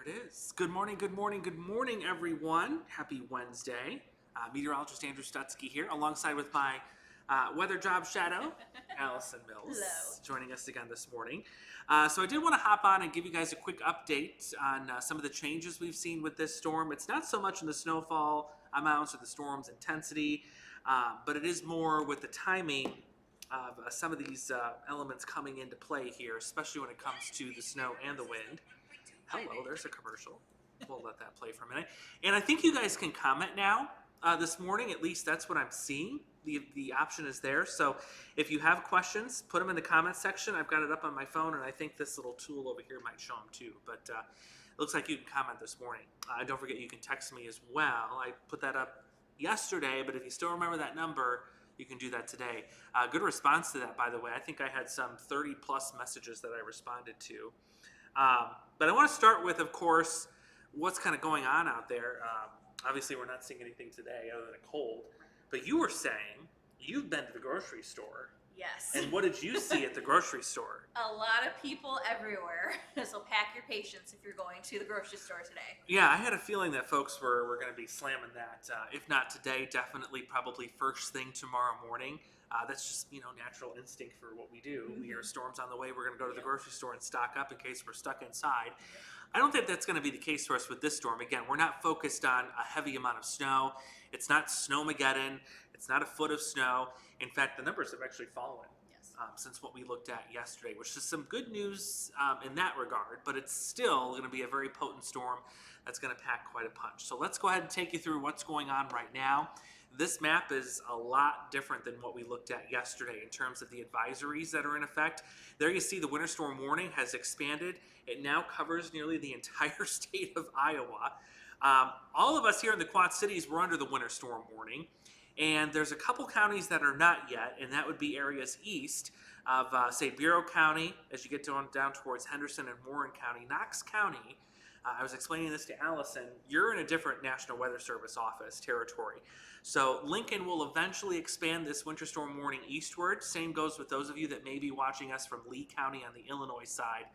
There it is. Good morning, good morning, good morning, everyone. Happy Wednesday. Meteorologist Andrew Stutzke here, alongside with my weather job shadow, Allison Mills, Hello. joining us again this morning. So I did want to hop on and give you guys a quick update on some of the changes we've seen with this storm. It's not so much in the snowfall amounts or the storm's intensity, but it is more with the timing of some of these elements coming into play here, especially when it comes to the snow and the wind. Hello, there's a commercial. We'll let that play for a minute. And I think you guys can comment now this morning. At least that's what I'm seeing. The option is there. So if you have questions, put them in the comments section. I've got it up on my phone, and I think this little tool over here might show them too. But it looks like you can comment this morning. Don't forget you can text me as well. I put that up yesterday, but if you still remember that number, you can do that today. Good response to that, by the way. I think I had some 30 plus messages that I responded to. But I want to start with, of course, what's kind of going on out there. Obviously, we're not seeing anything today other than a cold. But you were saying you've been to the grocery store. Yes. And what did you see at the grocery store? A lot of people everywhere. So pack your patience if you're going to the grocery store today. Yeah, I had a feeling that folks were going to be slamming that. If not today, definitely probably first thing tomorrow morning. That's just, natural instinct for what we do. We hear storms on the way, we're going to go to the grocery store and stock up in case we're stuck inside. I don't think that's going to be the case for us with this storm. Again, we're not focused on a heavy amount of snow. It's not Snowmageddon. It's not a foot of snow. In fact, the numbers have actually fallen since what we looked at yesterday, which is some good news in that regard, but it's still going to be a very potent storm that's going to pack quite a punch. So let's go ahead and take you through what's going on right now. This map is a lot different than what we looked at yesterday in terms of the advisories that are in effect. There you see the winter storm warning has expanded. It now covers nearly the entire state of Iowa. All of us here in the Quad Cities were under the winter storm warning, and there's a couple counties that are not yet, and that would be areas east of, say, Bureau County, as you get down towards Henderson and Warren County. Knox County, I was explaining this to Allison, you're in a different National Weather Service office territory. So Lincoln will eventually expand this winter storm warning eastward. Same goes with those of you that may be watching us from Lee County on the Illinois side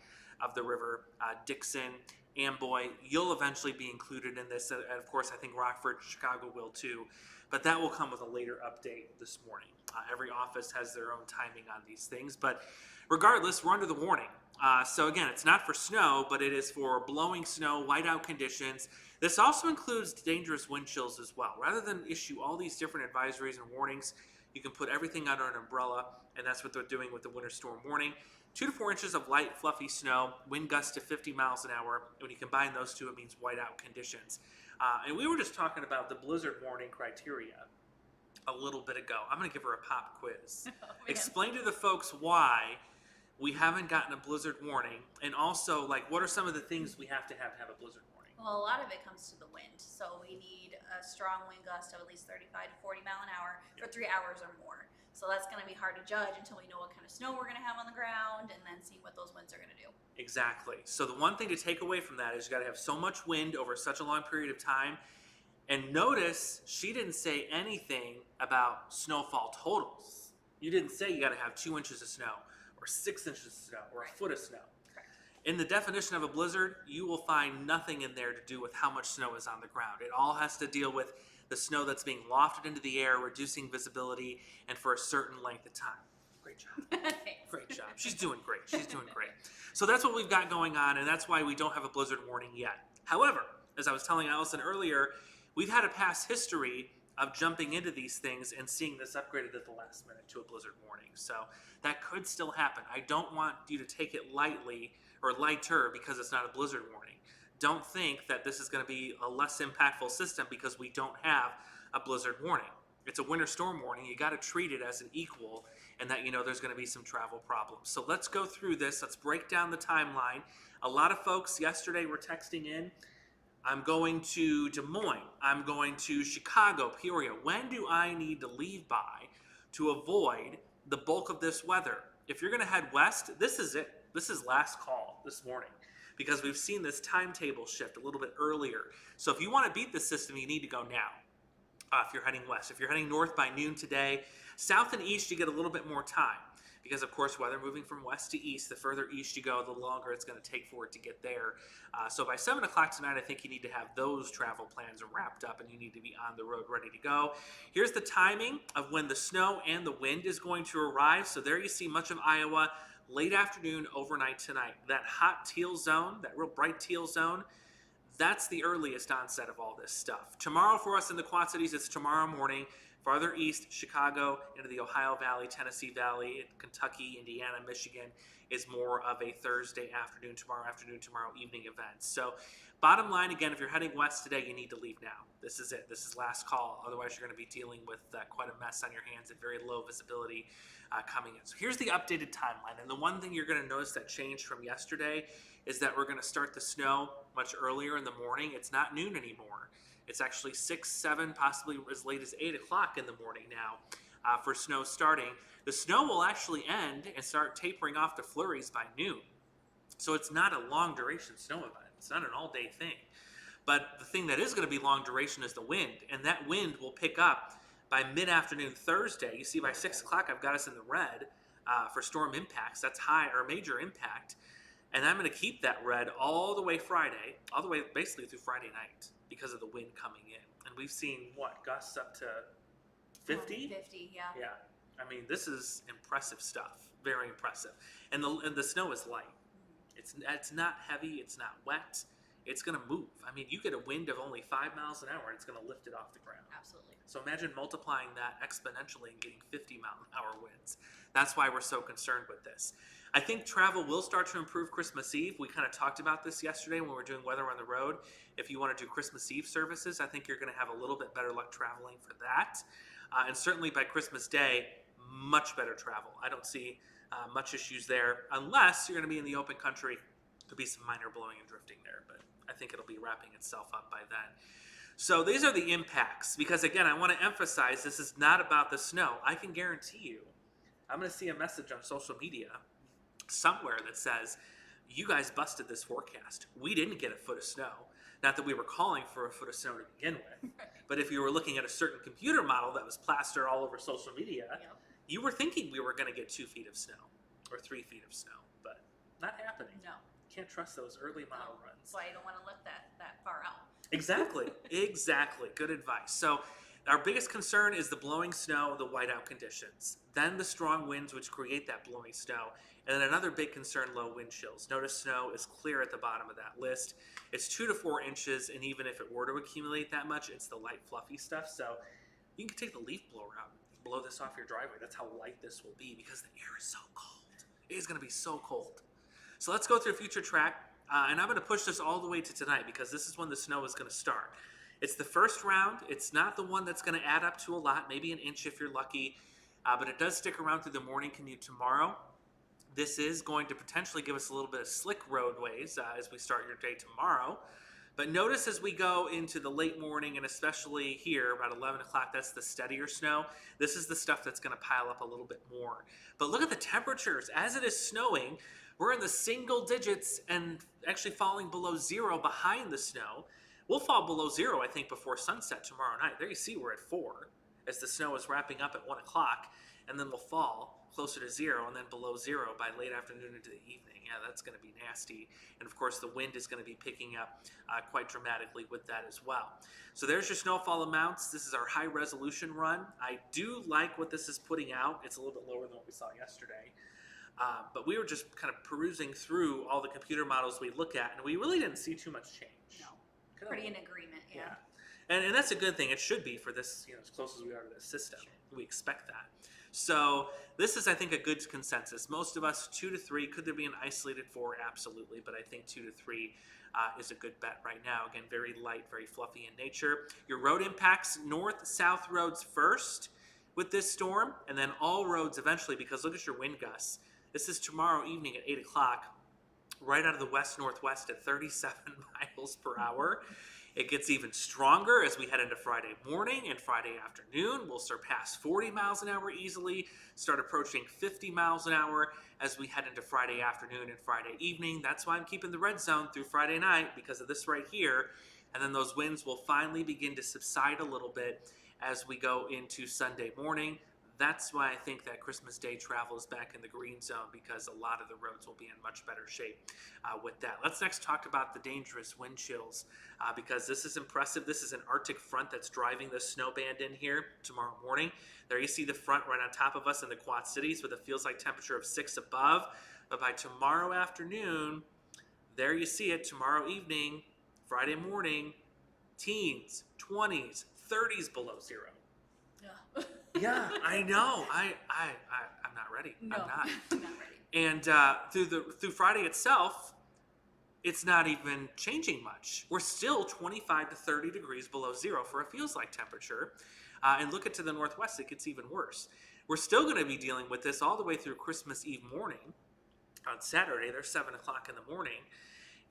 of the river. Dixon, Amboy, you'll eventually be included in this. And of course, I think Rockford, Chicago will too. But that will come with a later update this morning. Every office has their own timing on these things. But regardless, we're under the warning. So again, it's not for snow, but it is for blowing snow, whiteout conditions. This also includes dangerous wind chills as well. Rather than issue all these different advisories and warnings, you can put everything under an umbrella, and that's what they're doing with the winter storm warning. 2 to 4 inches of light, fluffy snow, wind gusts to 50 miles an hour. When you combine those two, it means whiteout conditions. And we were just talking about the blizzard warning criteria a little bit ago. I'm going to give her a pop quiz. Explain to the folks why we haven't gotten a blizzard warning, and also, what are some of the things we have to have a blizzard warning? Well, a lot of it comes to the wind. So we need a strong wind gust of at least 35 to 40 mile an hour for 3 hours or more. So that's going to be hard to judge until we know what kind of snow we're going to have on the ground and then see what those winds are going to do. Exactly. So the one thing to take away from that is you got to have so much wind over such a long period of time. And notice she didn't say anything about snowfall totals. You didn't say you got to have 2 inches of snow or 6 inches of snow or a foot of snow. Correct. In the definition of a blizzard, you will find nothing in there to do with how much snow is on the ground. It all has to deal with the snow that's being lofted into the air, reducing visibility, and for a certain length of time. Great job. Great job. She's doing great. She's doing great. So that's what we've got going on, and that's why we don't have a blizzard warning yet. However, as I was telling Allison earlier, we've had a past history of jumping into these things and seeing this upgraded at the last minute to a blizzard warning. So that could still happen. I don't want you to take it lightly or lighter because it's not a blizzard warning. Don't think that this is going to be a less impactful system because we don't have a blizzard warning. It's a winter storm warning. You got to treat it as an equal, and that there's going to be some travel problems. So let's go through this. Let's break down the timeline. A lot of folks yesterday were texting in, I'm going to Des Moines. I'm going to Chicago, Peoria. When do I need to leave by to avoid the bulk of this weather? If you're going to head west, this is it. This is last call this morning because we've seen this timetable shift a little bit earlier. So if you want to beat the system, you need to go now. If you're heading west. If you're heading north by noon today, south and east, you get a little bit more time. because of course weather moving from west to east, the further east you go, the longer it's going to take for it to get there. So by 7 o'clock tonight, I think you need to have those travel plans wrapped up and you need to be on the road ready to go. Here's the timing of when the snow and the wind is going to arrive. So there you see much of Iowa, late afternoon, overnight tonight. That hot teal zone, that real bright teal zone, that's the earliest onset of all this stuff. Tomorrow for us in the Quad Cities, it's tomorrow morning. Farther east, Chicago, into the Ohio Valley, Tennessee Valley, Kentucky, Indiana, Michigan, is more of a Thursday afternoon, tomorrow evening event. So bottom line, again, if you're heading west today, you need to leave now. This is it. This is last call. Otherwise, you're going to be dealing with quite a mess on your hands and very low visibility coming in. So here's the updated timeline. And the one thing you're going to notice that changed from yesterday is that we're going to start the snow much earlier in the morning. It's not noon anymore. It's actually 6, 7, possibly as late as 8 o'clock in the morning now for snow starting. The snow will actually end and start tapering off to flurries by noon. So it's not a long duration snow event. It's not an all-day thing. But the thing that is going to be long duration is the wind. And that wind will pick up by mid-afternoon Thursday. You see by 6 o'clock I've got us in the red for storm impacts. That's high or major impact. And I'm going to keep that red all the way Friday, all the way basically through Friday night because of the wind coming in. And we've seen, gusts up to 50? 50, yeah. Yeah. I mean, this is impressive stuff. Very impressive. And the snow is light. It's not heavy. It's not wet. It's going to move. I mean, you get a wind of only 5 miles an hour and it's going to lift it off the ground. Absolutely. So imagine multiplying that exponentially and getting 50-mile-an-hour winds. That's why we're so concerned with this. I think travel will start to improve Christmas Eve. We kind of talked about this yesterday when we were doing weather on the road. If you want to do Christmas Eve services, I think you're going to have a little bit better luck traveling for that. And certainly by Christmas Day, much better travel. I don't see much issues there unless you're going to be in the open country. There'll be some minor blowing and drifting there, but I think it'll be wrapping itself up by then. So these are the impacts because, again, I want to emphasize this is not about the snow. I can guarantee you I'm going to see a message on social media somewhere that says, you guys busted this forecast. We didn't get a foot of snow. Not that we were calling for a foot of snow to begin with, but if you were looking at a certain computer model that was plastered all over social media, you were thinking we were going to get 2 feet of snow or 3 feet of snow, but not happening. No. Can't trust those early model runs. That's why I don't want to look that far out. Exactly. Exactly. Good advice. So our biggest concern is the blowing snow, the whiteout conditions, then the strong winds which create that blowing snow, and then another big concern, low wind chills. Notice snow is clear at the bottom of that list. It's 2 to 4 inches, and even if it were to accumulate that much, it's the light fluffy stuff. So you can take the leaf blower out and blow this off your driveway. That's how light this will be because the air is so cold. It is going to be so cold. So let's go through future track, and I'm going to push this all the way to tonight because this is when the snow is going to start. It's the first round. It's not the one that's going to add up to a lot, maybe an inch if you're lucky, but it does stick around through the morning commute tomorrow. This is going to potentially give us a little bit of slick roadways as we start your day tomorrow. But notice as we go into the late morning, and especially here about 11 o'clock, that's the steadier snow. This is the stuff that's going to pile up a little bit more. But look at the temperatures. As it is snowing, we're in the single digits and actually falling below 0 behind the snow. We'll fall below 0, I think, before sunset tomorrow night. There you see we're at 4 as the snow is wrapping up at 1 o'clock, and then we'll fall closer to 0 and then below 0 by late afternoon into the evening. Yeah, that's going to be nasty. And of course, the wind is going to be picking up quite dramatically with that as well. So there's your snowfall amounts. This is our high resolution run. I do like what this is putting out. It's a little bit lower than what we saw yesterday. But we were just kind of perusing through all the computer models we look at, and we really didn't see too much change. No. Pretty in agreement, yeah. And that's a good thing. It should be for this, as close as we are to this system. Sure. We expect that. So this is, I think, a good consensus. Most of us, 2 to 3. Could there be an isolated 4? Absolutely. But I think 2 to 3 is a good bet right now. Again, very light, very fluffy in nature. Your road impacts, north-south roads first with this storm, and then all roads eventually, because look at your wind gusts. This is tomorrow evening at 8 o'clock, right out of the west-northwest at 37 miles per hour. It gets even stronger as we head into Friday morning and Friday afternoon. We'll surpass 40 miles an hour easily, start approaching 50 miles an hour as we head into Friday afternoon and Friday evening. That's why I'm keeping the red zone through Friday night, because of this right here. And then those winds will finally begin to subside a little bit as we go into Sunday morning. That's why I think that Christmas Day travel is back in the green zone, because a lot of the roads will be in much better shape with that. Let's next talk about the dangerous wind chills, because this is impressive. This is an Arctic front that's driving the snow band in here tomorrow morning. There you see the front right on top of us in the Quad Cities with a feels like temperature of 6 above. But by tomorrow afternoon, there you see it, tomorrow evening, Friday morning, teens, 20s, 30s below zero. Yeah. Yeah, I know. I'm not ready. No, I'm not. I'm not ready. And through Friday itself, it's not even changing much. We're still 25 to 30 degrees below zero for a feels like temperature. And look at to the northwest, it gets even worse. We're still going to be dealing with this all the way through Christmas Eve morning. On Saturday, there's 7 o'clock in the morning.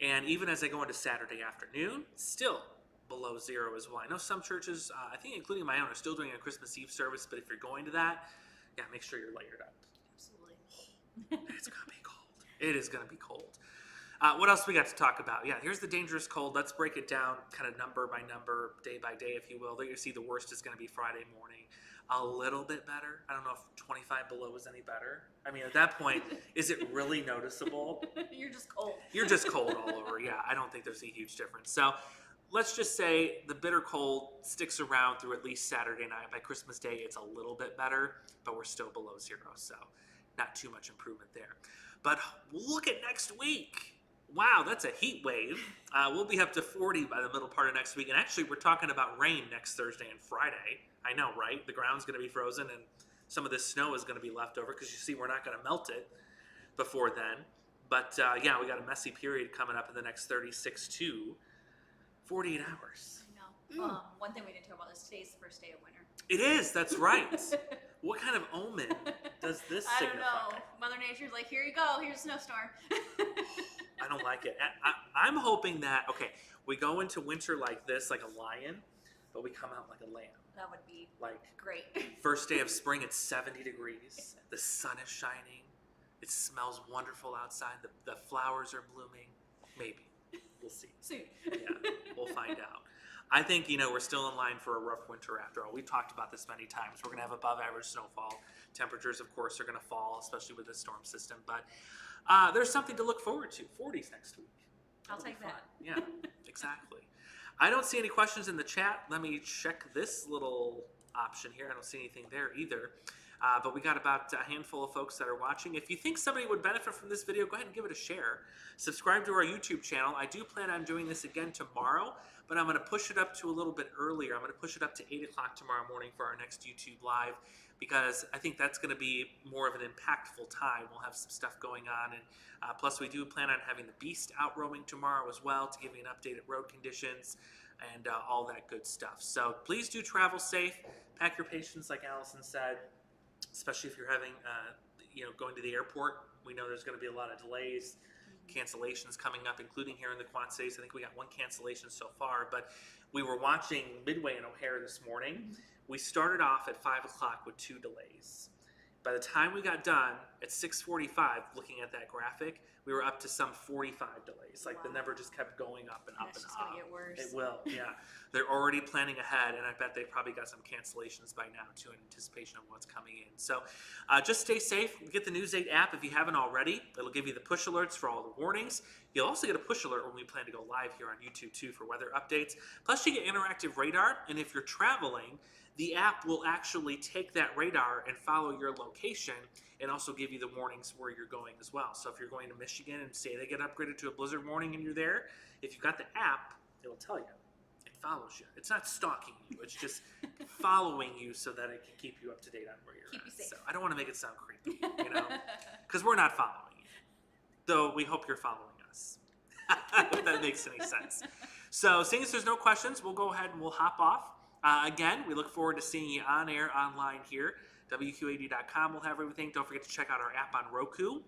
And even as I go into Saturday afternoon, still below zero as well. I know some churches, I think including my own, are still doing a Christmas Eve service, but if you're going to that, yeah, make sure you're layered up. Absolutely. It's going to be cold. It is going to be cold. What else we got to talk about? Yeah, here's the dangerous cold. Let's break it down kind of number by number, day by day, if you will. There you see the worst is going to be Friday morning. A little bit better. I don't know if 25 below is any better. I mean, at that point, is it really noticeable? You're just cold. You're just cold all over. Yeah, I don't think there's a huge difference. So let's just say the bitter cold sticks around through at least Saturday night. By Christmas Day, it's a little bit better, but we're still below zero. So not too much improvement there. But look at next week. Wow, that's a heat wave. We'll be up to 40 by the middle part of next week. And actually, we're talking about rain next Thursday and Friday. I know, right? The ground's going to be frozen and some of this snow is going to be left over because you see we're not going to melt it before then. But yeah, we got a messy period coming up in the next 36 to 48 hours. I know. One thing we didn't talk about is today's the first day of winter. It is, that's right. What kind of omen does this I signify? don't know. Mother Nature's like, here you go, here's a snowstorm. I don't like it. I'm hoping that, okay, we go into winter like this, like a lion, but we come out like a lamb. That would be Like, great. first day of spring, it's 70 degrees. The sun is shining. It smells wonderful outside. The flowers are blooming. Maybe. We'll see. Soon. Yeah, we'll find out. I think, we're still in line for a rough winter after all. We've talked about this many times. We're going to have above average snowfall. Temperatures, of course, are going to fall, especially with this storm system. But there's something to look forward to. 40s next week. I'll take that. Yeah, exactly. I don't see any questions in the chat. Let me check this little option here. I don't see anything there either. But we got about a handful of folks that are watching. If you think somebody would benefit from this video, go ahead and give it a share. Subscribe to our YouTube channel. I do plan on doing this again tomorrow, but I'm going to push it up to a little bit earlier. I'm going to push it up to 8 o'clock tomorrow morning for our next YouTube Live, because I think that's going to be more of an impactful time. We'll have some stuff going on. And plus, we do plan on having the Beast out roaming tomorrow as well to give you an update at road conditions and all that good stuff. So please do travel safe. Pack your patience, like Allison said, especially if you're having, going to the airport. We know there's going to be a lot of delays, cancellations coming up, including here in the Quad Cities. I think we got one cancellation so far, but we were watching Midway in O'Hare this morning. We started off at 5 o'clock with 2 delays. By the time we got done at 6:45, looking at that graphic, we were up to some 45 delays. Like, the number just kept going up and up and It's just up. gonna get worse. It will, yeah. They're already planning ahead, and I bet they've probably got some cancellations by now, too, in anticipation of what's coming in. So just stay safe. Get the News 8 app if you haven't already. It'll give you the push alerts for all the warnings. You'll also get a push alert when we plan to go live here on YouTube, too, for weather updates. Plus, you get interactive radar, and if you're traveling, the app will actually take that radar and follow your location and also give you the warnings where you're going as well. So if you're going to Michigan and say they get upgraded to a blizzard warning and you're there, if you've got the app, it'll tell you. It follows you. It's not stalking you. It's just following you so that it can keep you up to date on where you're Keep at. you safe. So I don't want to make it sound creepy, because we're not following you. Though we hope you're following us, if that makes any sense. So seeing as there's no questions, we'll go ahead and we'll hop off. Again, we look forward to seeing you on air online here. WQAD.com will have everything. Don't forget to check out our app on Roku.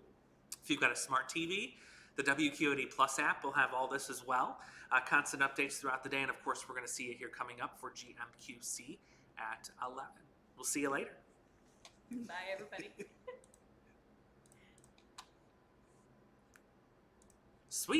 If you've got a smart TV, the WQAD Plus app will have all this as well. Constant updates throughout the day. And, of course, we're going to see you here coming up for GMQC at 11. We'll see you later. Bye, everybody. Sweet.